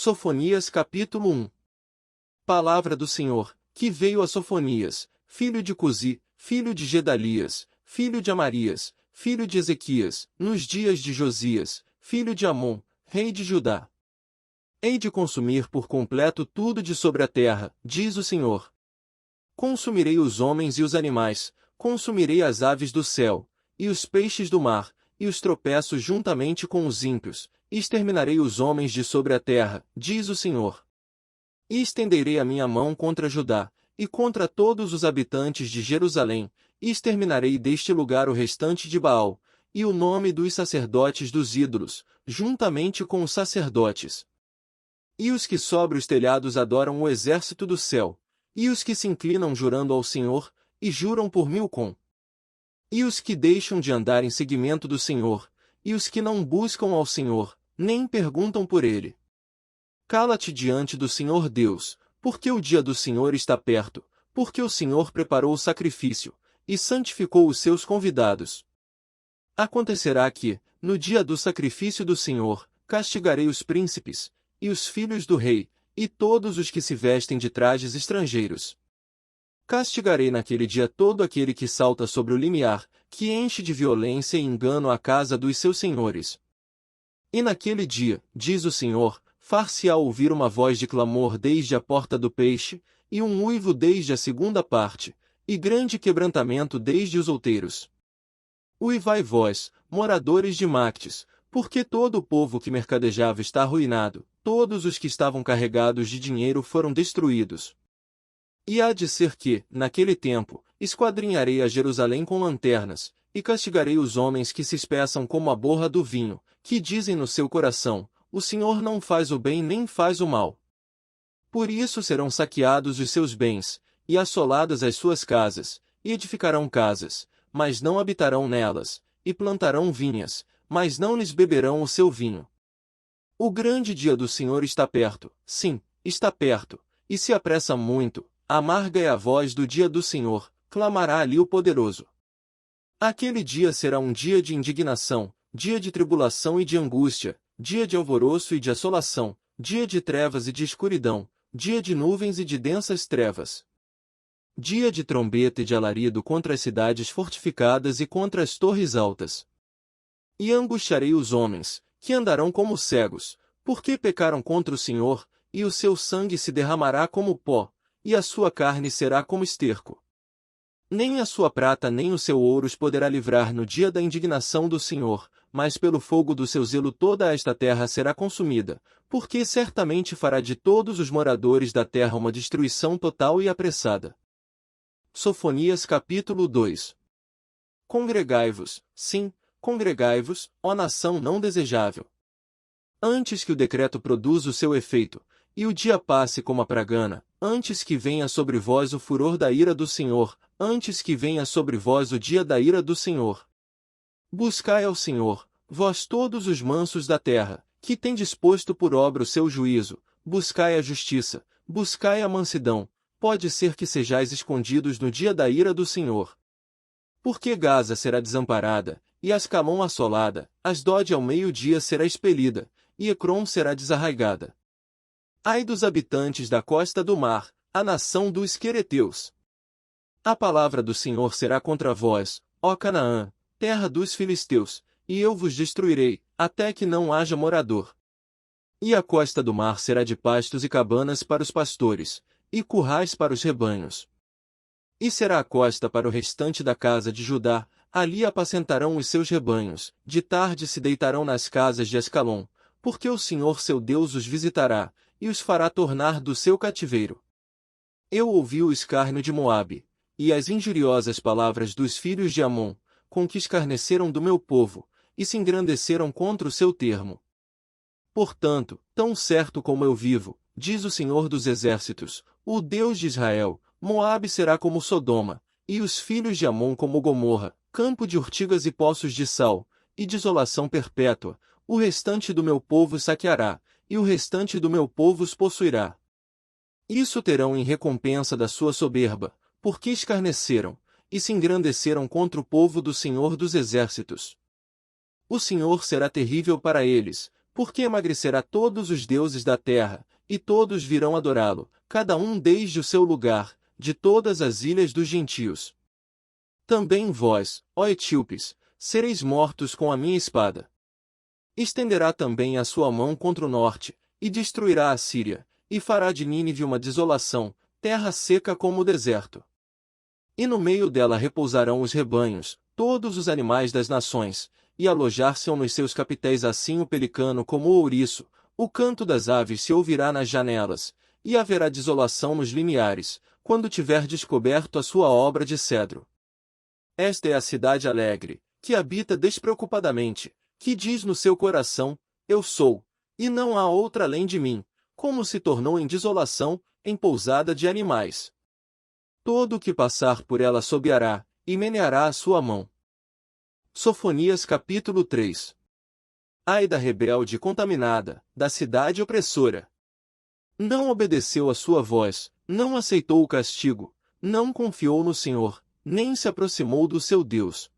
Sofonias capítulo 1. Palavra do Senhor, que veio a Sofonias, filho de Cusi, filho de Gedalias, filho de Amarias, filho de Ezequias, nos dias de Josias, filho de Amon, rei de Judá. Hei de consumir por completo tudo de sobre a terra, diz o Senhor. Consumirei os homens e os animais, consumirei as aves do céu, e os peixes do mar, e os tropeços juntamente com os ímpios, e exterminarei os homens de sobre a terra, diz o Senhor. E estenderei a minha mão contra Judá, e contra todos os habitantes de Jerusalém, e exterminarei deste lugar o restante de Baal, e o nome dos sacerdotes dos ídolos, juntamente com os sacerdotes. E os que sobre os telhados adoram o exército do céu, e os que se inclinam jurando ao Senhor, e juram por Milcom. E os que deixam de andar em seguimento do Senhor, e os que não buscam ao Senhor, nem perguntam por ele. Cala-te diante do Senhor Deus, porque o dia do Senhor está perto, porque o Senhor preparou o sacrifício, e santificou os seus convidados. Acontecerá que, no dia do sacrifício do Senhor, castigarei os príncipes, e os filhos do rei, e todos os que se vestem de trajes estrangeiros. Castigarei naquele dia todo aquele que salta sobre o limiar, que enche de violência e engano a casa dos seus senhores. E naquele dia, diz o Senhor, far-se-á ouvir uma voz de clamor desde a porta do peixe, e um uivo desde a segunda parte, e grande quebrantamento desde os outeiros. Uivai vós, moradores de Mactes, porque todo o povo que mercadejava está arruinado, todos os que estavam carregados de dinheiro foram destruídos. E há de ser que, naquele tempo, esquadrinharei a Jerusalém com lanternas, e castigarei os homens que se espeçam como a borra do vinho, que dizem no seu coração, o Senhor não faz o bem nem faz o mal. Por isso serão saqueados os seus bens, e assoladas as suas casas, e edificarão casas, mas não habitarão nelas, e plantarão vinhas, mas não lhes beberão o seu vinho. O grande dia do Senhor está perto, sim, está perto, e se apressa muito. Amarga é a voz do dia do Senhor, clamará ali o poderoso. Aquele dia será um dia de indignação, dia de tribulação e de angústia, dia de alvoroço e de assolação, dia de trevas e de escuridão, dia de nuvens e de densas trevas. Dia de trombeta e de alarido contra as cidades fortificadas e contra as torres altas. E angustiarei os homens, que andarão como cegos, porque pecaram contra o Senhor, e o seu sangue se derramará como pó, e a sua carne será como esterco. Nem a sua prata nem o seu ouro os poderá livrar no dia da indignação do Senhor, mas pelo fogo do seu zelo toda esta terra será consumida, porque certamente fará de todos os moradores da terra uma destruição total e apressada. Sofonias capítulo 2. Congregai-vos, sim, congregai-vos, ó nação não desejável. Antes que o decreto produza o seu efeito, e o dia passe como a pragana, antes que venha sobre vós o furor da ira do Senhor, antes que venha sobre vós o dia da ira do Senhor. Buscai ao Senhor, vós todos os mansos da terra, que tendes posto por obra o seu juízo, buscai a justiça, buscai a mansidão, pode ser que sejais escondidos no dia da ira do Senhor. Porque Gaza será desamparada, e Ascalon assolada, Asdod ao meio-dia será expelida, e Ecrom será desarraigada. Ai dos habitantes da costa do mar, a nação dos quereteus. A palavra do Senhor será contra vós, ó Canaã, terra dos filisteus, e eu vos destruirei, até que não haja morador. E a costa do mar será de pastos e cabanas para os pastores, e currais para os rebanhos. E será a costa para o restante da casa de Judá, ali apacentarão os seus rebanhos, de tarde se deitarão nas casas de Ascalon, porque o Senhor seu Deus os visitará, e os fará tornar do seu cativeiro. Eu ouvi o escárnio de Moabe, e as injuriosas palavras dos filhos de Amon, com que escarneceram do meu povo, e se engrandeceram contra o seu termo. Portanto, tão certo como eu vivo, diz o Senhor dos Exércitos, o Deus de Israel, Moabe será como Sodoma, e os filhos de Amon como Gomorra, campo de urtigas e poços de sal, e desolação perpétua, o restante do meu povo saqueará, e o restante do meu povo os possuirá. Isso terão em recompensa da sua soberba, porque escarneceram, e se engrandeceram contra o povo do Senhor dos Exércitos. O Senhor será terrível para eles, porque emagrecerá todos os deuses da terra, e todos virão adorá-lo, cada um desde o seu lugar, de todas as ilhas dos gentios. Também vós, ó etíopes, sereis mortos com a minha espada. Estenderá também a sua mão contra o norte, e destruirá a Síria, e fará de Nínive uma desolação, terra seca como o deserto. E no meio dela repousarão os rebanhos, todos os animais das nações, e alojar-se-ão nos seus capitéis assim o pelicano como o ouriço, o canto das aves se ouvirá nas janelas, e haverá desolação nos limiares, quando tiver descoberto a sua obra de cedro. Esta é a cidade alegre, que habita despreocupadamente, que diz no seu coração, eu sou, e não há outra além de mim, como se tornou em desolação, em pousada de animais. Todo o que passar por ela assobiará, e meneará a sua mão. Sofonias capítulo 3. Ai da rebelde contaminada, da cidade opressora! Não obedeceu à sua voz, não aceitou o castigo, não confiou no Senhor, nem se aproximou do seu Deus.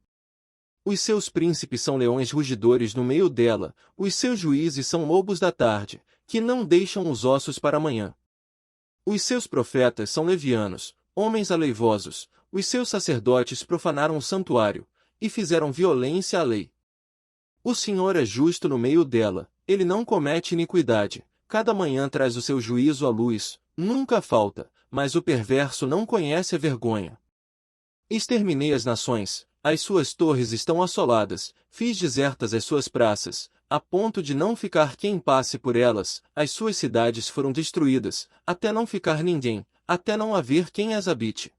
Os seus príncipes são leões rugidores no meio dela, os seus juízes são lobos da tarde, que não deixam os ossos para amanhã. Os seus profetas são levianos, homens aleivosos, os seus sacerdotes profanaram o santuário, e fizeram violência à lei. O Senhor é justo no meio dela, ele não comete iniquidade, cada manhã traz o seu juízo à luz, nunca falta, mas o perverso não conhece a vergonha. Exterminei as nações, as suas torres estão assoladas, fiz desertas as suas praças, a ponto de não ficar quem passe por elas, as suas cidades foram destruídas, até não ficar ninguém, até não haver quem as habite.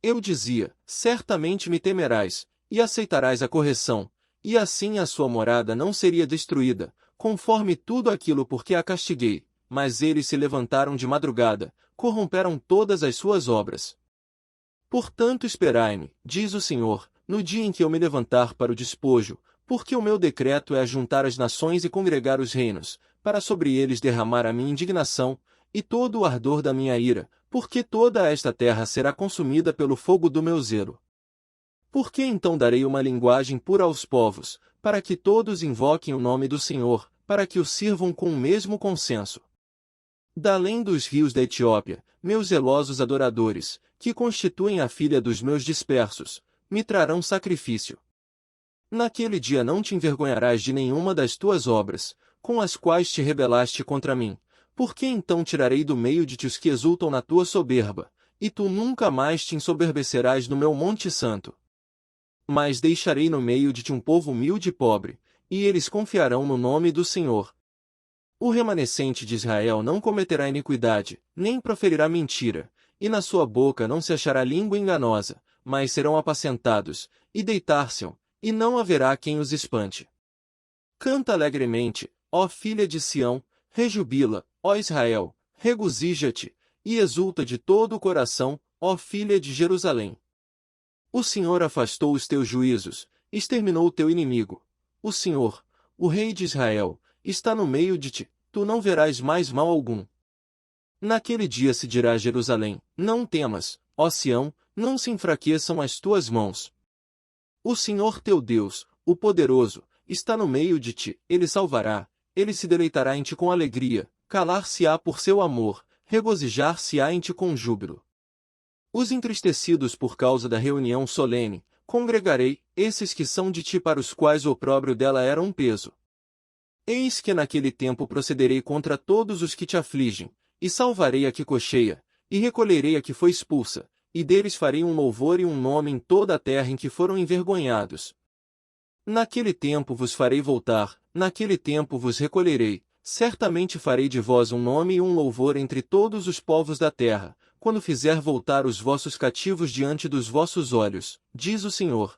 Eu dizia, certamente me temerás, e aceitarás a correção, e assim a sua morada não seria destruída, conforme tudo aquilo porque a castiguei, mas eles se levantaram de madrugada, corromperam todas as suas obras. Portanto esperai-me, diz o Senhor, no dia em que eu me levantar para o despojo, porque o meu decreto é ajuntar as nações e congregar os reinos, para sobre eles derramar a minha indignação, e todo o ardor da minha ira, porque toda esta terra será consumida pelo fogo do meu zelo. Por que então darei uma linguagem pura aos povos, para que todos invoquem o nome do Senhor, para que o sirvam com o mesmo consenso? Da além dos rios da Etiópia, meus zelosos adoradores, que constituem a filha dos meus dispersos, me trarão sacrifício. Naquele dia não te envergonharás de nenhuma das tuas obras, com as quais te rebelaste contra mim, porque então tirarei do meio de ti os que exultam na tua soberba, e tu nunca mais te ensoberbecerás no meu monte santo. Mas deixarei no meio de ti um povo humilde e pobre, e eles confiarão no nome do Senhor. O remanescente de Israel não cometerá iniquidade, nem proferirá mentira, e na sua boca não se achará língua enganosa, mas serão apacentados, e deitar-se-ão, e não haverá quem os espante. Canta alegremente, ó filha de Sião, rejubila, ó Israel, regozija-te, e exulta de todo o coração, ó filha de Jerusalém. O Senhor afastou os teus juízos, exterminou o teu inimigo. O Senhor, o Rei de Israel, está no meio de ti, tu não verás mais mal algum. Naquele dia se dirá a Jerusalém, não temas, ó Sião, não se enfraqueçam as tuas mãos. O Senhor teu Deus, o poderoso, está no meio de ti, ele salvará, ele se deleitará em ti com alegria, calar-se-á por seu amor, regozijar-se-á em ti com júbilo. Os entristecidos por causa da reunião solene, congregarei, esses que são de ti para os quais o opróbrio dela era um peso. Eis que naquele tempo procederei contra todos os que te afligem, e salvarei a que cocheia, e recolherei a que foi expulsa, e deles farei um louvor e um nome em toda a terra em que foram envergonhados. Naquele tempo vos farei voltar, naquele tempo vos recolherei, certamente farei de vós um nome e um louvor entre todos os povos da terra, quando fizer voltar os vossos cativos diante dos vossos olhos, diz o Senhor.